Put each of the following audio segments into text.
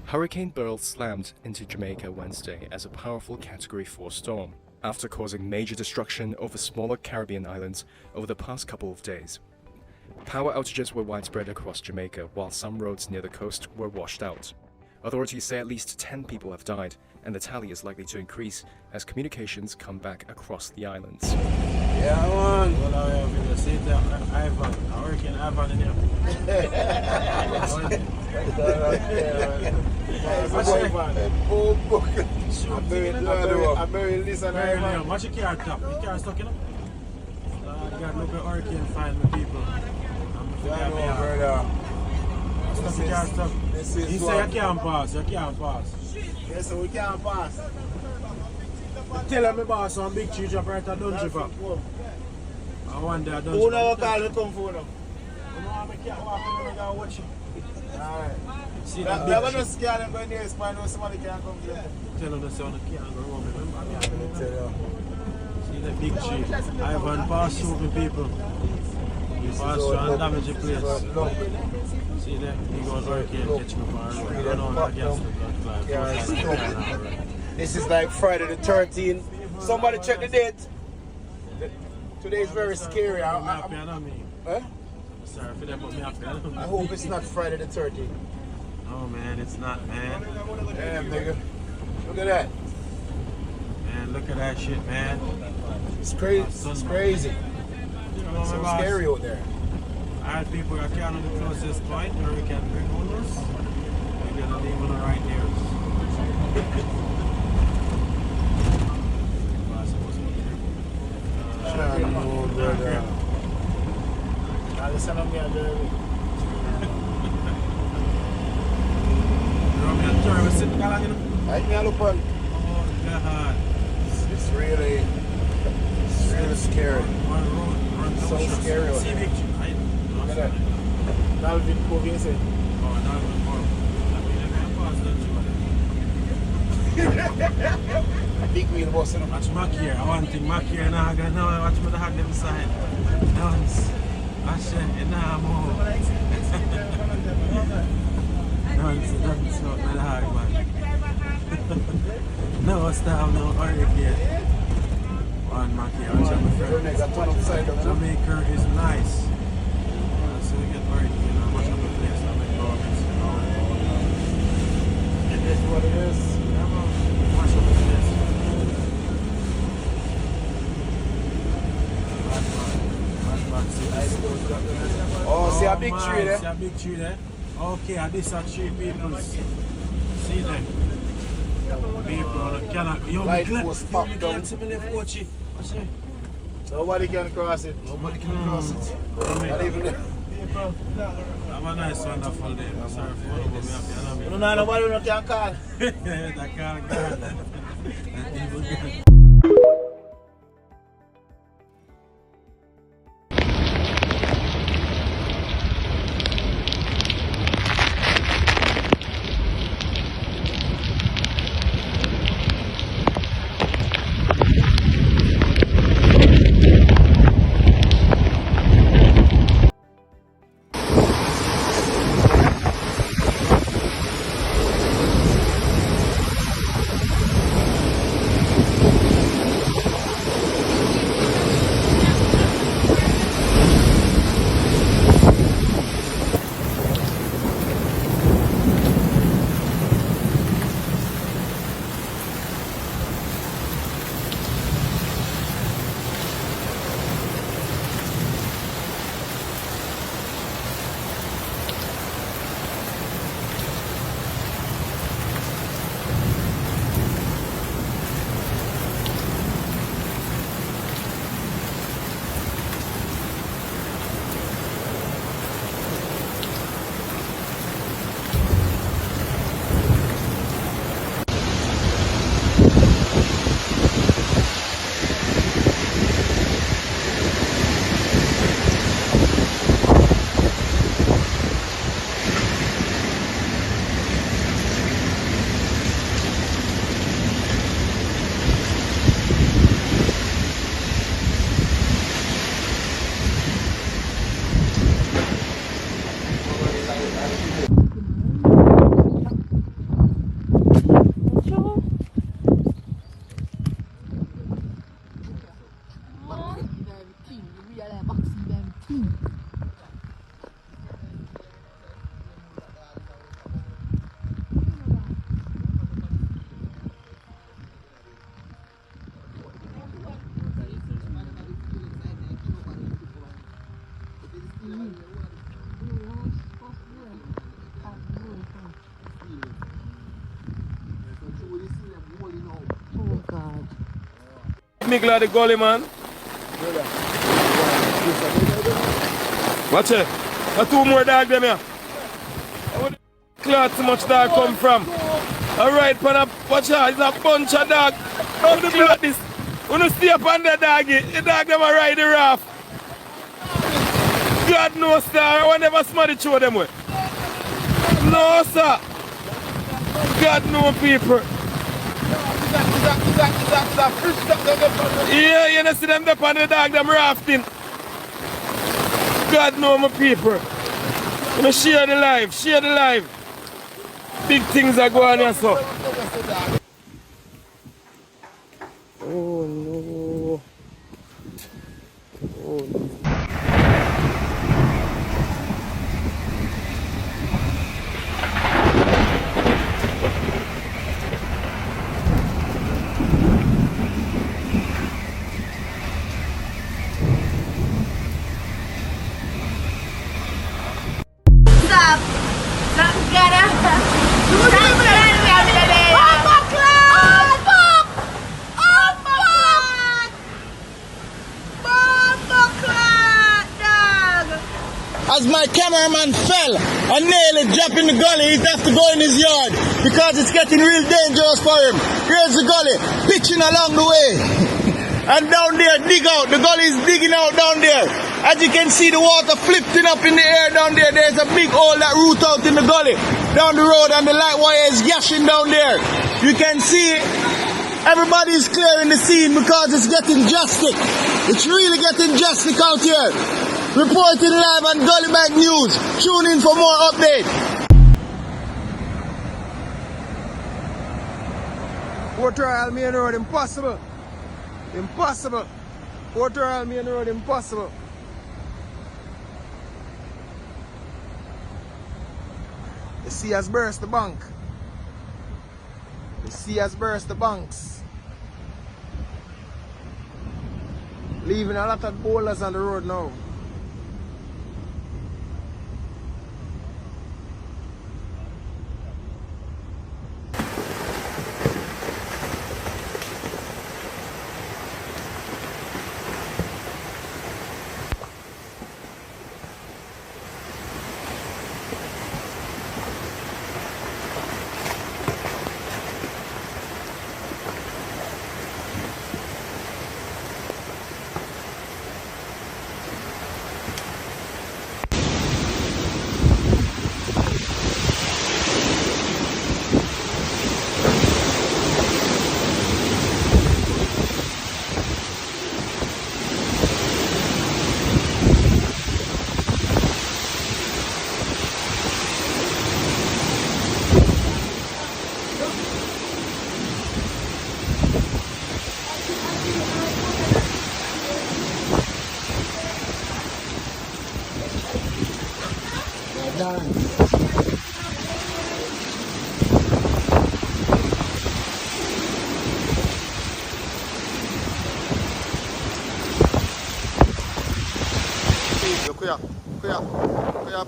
Hurricane Beryl slammed into Jamaica Wednesday as a powerful Category 4 storm, after causing major destruction over smaller Caribbean islands over the past couple of days. Power outages were widespread across Jamaica, while some roads near the coast were washed out. Authorities say at least 10 people have died, and the tally is likely to increase as communications come back across the islands. Yeah, man. Well, I have to say that Hurricane Ivan in here. I'm very listen. Watch your car top. Your car stuck in it. You got to look at Hurricane find the people. Yeah, no, brother. Stop your car stuck. He said you can't pass. You can't pass. Yes, so we can't pass. Tell him about some big tree drop right at Dungeon Park. I wonder at Dungeon Who never call me come for them? I can't walk in and go watch you. Alright. See We're that big going tree? to scare them when they spy know somebody can't come to them. Tell him the sound can't go wrong. Remember? I'm going to tell you. See that big tree? Ivan passed through the people. He passed through and damaged the place. See that? He goes Hurricane catch me for a road. Run on against the blood clot. This is like Friday the 13th. Somebody check the date. Today is very scary. Huh? Sorry for that, but me happy. I hope it's not Friday the 13th. Oh man, it's not, man. Damn, nigga. Look at that. Man, look at that shit, man. It's crazy. It's crazy. It's so scary out there. Alright, people, I can't on the closest point where we can bring on us. We're gonna leave on the right near Listen to me, I'm doing it. I look on. Oh, God. It's really scary. So scary. See picture. Look at that. Now we've been moving, say. Oh, now A big wheel bus, you know. watch Mac here. I want to Mac here and I got now. I watch me the hug them side. Dance. I said, and now I'm home. Dance, not my hug, man. No, stop, no hurricane. One Mac here. Watch my friend. Jamaica is nice. So we get hurricane. I watch the place. I make comments. It is what it is. Watch the place. Oh, see a big tree there? See a big tree there? Okay, and this are three people. See them? People cannot. Light post popped down. Nobody can cross it. Nobody can cross it. Not even there. Have a nice, wonderful day. I'm sorry for all of you. You don't know nobody who can call. That can't go. middle of the gully, man. Watch it. There's 2 more dogs them here. Where the cloth too much dog come from? Alright, pana, watch out, it's a bunch of dogs. How the cloth this? When you stay up on the doggy, the dog them a ride the raft. God knows, sir. I will never somebody show them way. No, sir. God knows people. Yeah, you know, see them up on the dog, them rafting. God knows my people. You know, share the life, share the life. Big things are going on here, so. Oh, no. Oh, no. Stop! Not together! As my cameraman fell and nearly dropped in the gully, he'd have to go in his yard because it's getting real dangerous for him. Here's the gully, pitching along the way. And down there, dig out. The gully is digging out down there. As you can see, the water flipping up in the air down there. There's a big hole that root out in the gully down the road, and the light wire is gashing down there. You can see everybody is clearing the scene because it's getting drastic. It's really getting drastic out here. Reporting live on Gully Bank News. Tune in for more updates. Port Royal Main Road, impossible. Impossible. Port Royal Main Road, impossible. The sea has burst the bank. The sea has burst the banks. Leaving a lot of boulders on the road now.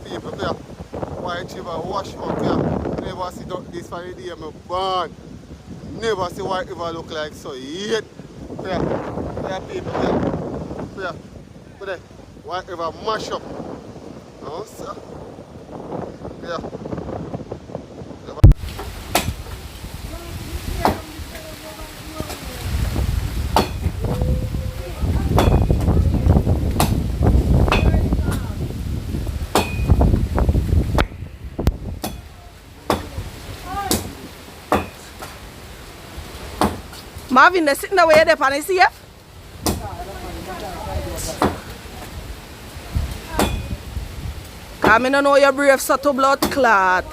People, white river wash out here. Never see this for the day, I'm born. Never see white river look like so yet. People, but white river mash up. No, sir. Marvin, they're sitting away there, and I see it. Come in and know your brave so to blood clot.